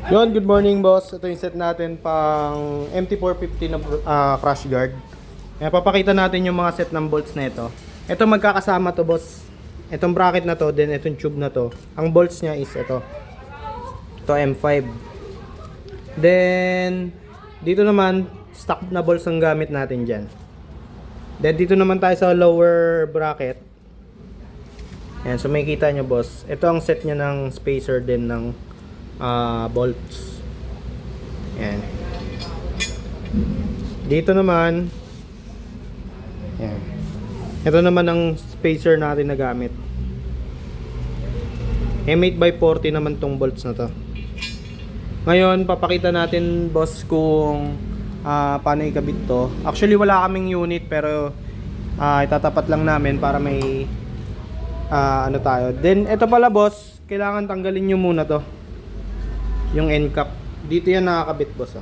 Yon, good morning boss. Ito yung set natin pang MT450 na crash guard. Ayan, papakita natin yung mga set ng bolts na ito. Ito magkakasama to boss. Itong bracket na to, then itong tube na to. Ang bolts niya is ito. Ito M5. Then dito naman stock na bolts ang gamit natin dyan. Then dito naman tayo sa lower bracket. Ayan, so makikita nyo boss. Ito ang set niya ng spacer din ng bolts. Ayan. Dito naman, ayan. Ito naman ang spacer natin na gamit. M8x40 naman tong bolts na to. Ngayon, papakita natin boss kung paano ikabit to. Actually, wala kaming unit pero itatapat lang namin para may ano tayo. Then, ito pala boss, kailangan tanggalin nyo muna to. Yung end cap. Dito yan nakakabit boss.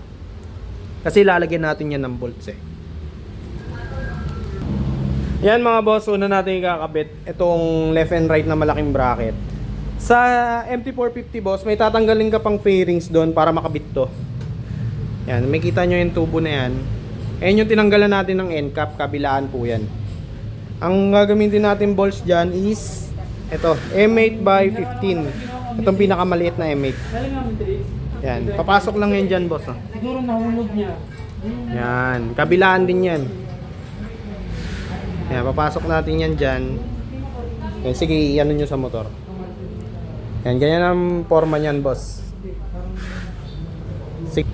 Kasi lalagyan natin yan ng bolts eh. Yan mga boss, una natin ikakabit itong left and right na malaking bracket. Sa MT450 boss, may tatanggalin ka pang fairings doon para makabit to. Yan, may kita nyo yung tubo na yan. Ayan yung tinanggalan natin ng end cap, kabilaan po yan. Ang gagamitin natin bolts dyan is ito, M8x15. Itong pinakamaliit na M8. Yan, papasok lang yan dyan boss. Siguro nahulog niya. Yan, kabilaan din yan. Yan, papasok natin yan dyan. Yan, sige, i-ano nyo sa motor. Yan, ganyan ang forma nyan boss. Sige.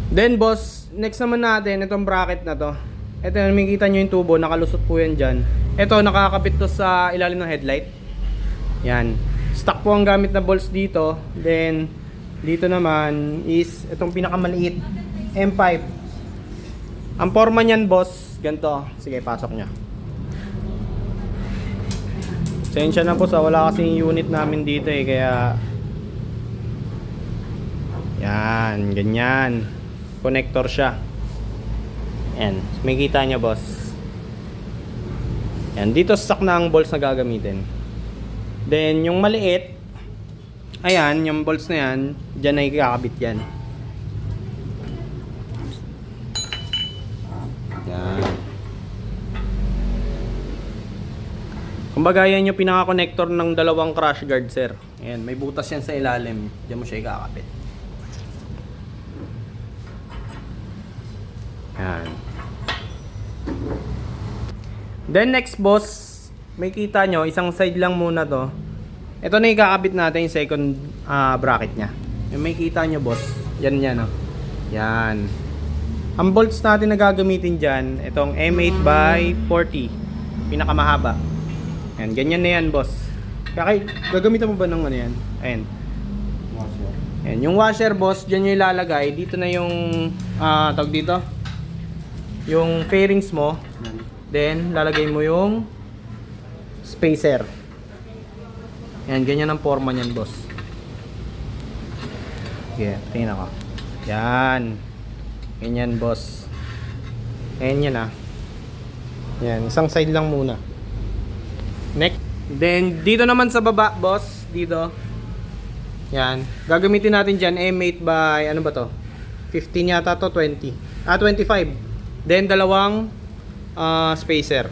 Then boss, next naman natin, itong bracket na to. Ito, makikita nyo yung tubo, nakalusot po yan dyan. Ito, nakakabit to sa ilalim ng headlight. Yan. Stock po ang gamit na bolts dito. Then dito naman is itong pinakamaliit M5. Ang forma niyan boss, ganito. Sige, pasok niya. Sensya na po sa wala kasing unit namin dito eh, kaya yan, ganyan. Connector siya. Yan, may kita niya boss. Yan, dito stock na ang bolts na gagamitin. Then yung maliit, ayan, yung bolts na yan, dyan na ikakabit yan. Yan. Kumbaga yan yung pinaka-connector ng dalawang crash guard sir. Ayan, may butas yan sa ilalim, dyan mo siya ikakabit. Yan. Then next boss, may kita nyo, isang side lang muna to. Ito na ikakabit natin yung second bracket nya. Yung may kita nyo boss, yan yan oh. Yan. Ang bolts natin na gagamitin dyan, itong M8x40, pinakamahaba. Yan, ganyan na yan boss. Kaya gagamitan mo ba ng ano yan? Ayan. Washer. Ayan, yung washer boss, dyan nyo ilalagay. Dito na yung tawag dito, yung fairings mo. Then lalagay mo yung spacer. Yan, ganyan ang forma niyan boss. Okay, tingnan ako. Yan. Ganyan boss. Ayan yan ah. Yan, isang side lang muna. Next. Then dito naman sa baba boss, dito. Yan, gagamitin natin dyan M8 by ano ba to? 15 yata to, 20. 25. Then dalawang spacer.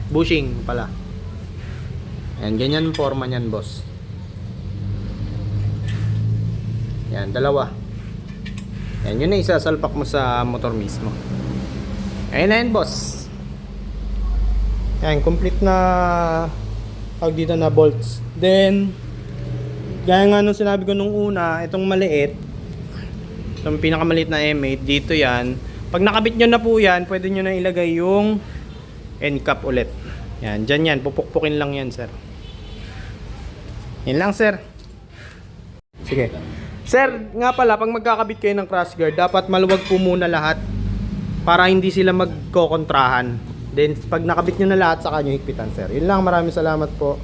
Bushing pala. Ayan, ganyan forma niyan boss. Yan, dalawa. Yan, yun na isasalpak mo sa motor mismo. Ayan na yan boss. Yan, complete na pag dito na bolts. Then gaya nga nung sinabi ko nung una, itong maliit, itong pinakamaliit na M8, dito yan. Pag nakabit nyo na po yan, pwede nyo na ilagay yung end cap ulit. Yan, dyan yan, pupukpukin lang yan sir. Yan lang sir. Sige. Sir, nga pala, pag magkakabit kayo ng crash guard, dapat maluwag po muna lahat para hindi sila magkokontrahan. Then, pag nakabit nyo na lahat, saka nyo higpitan sir. Yun lang, maraming salamat po.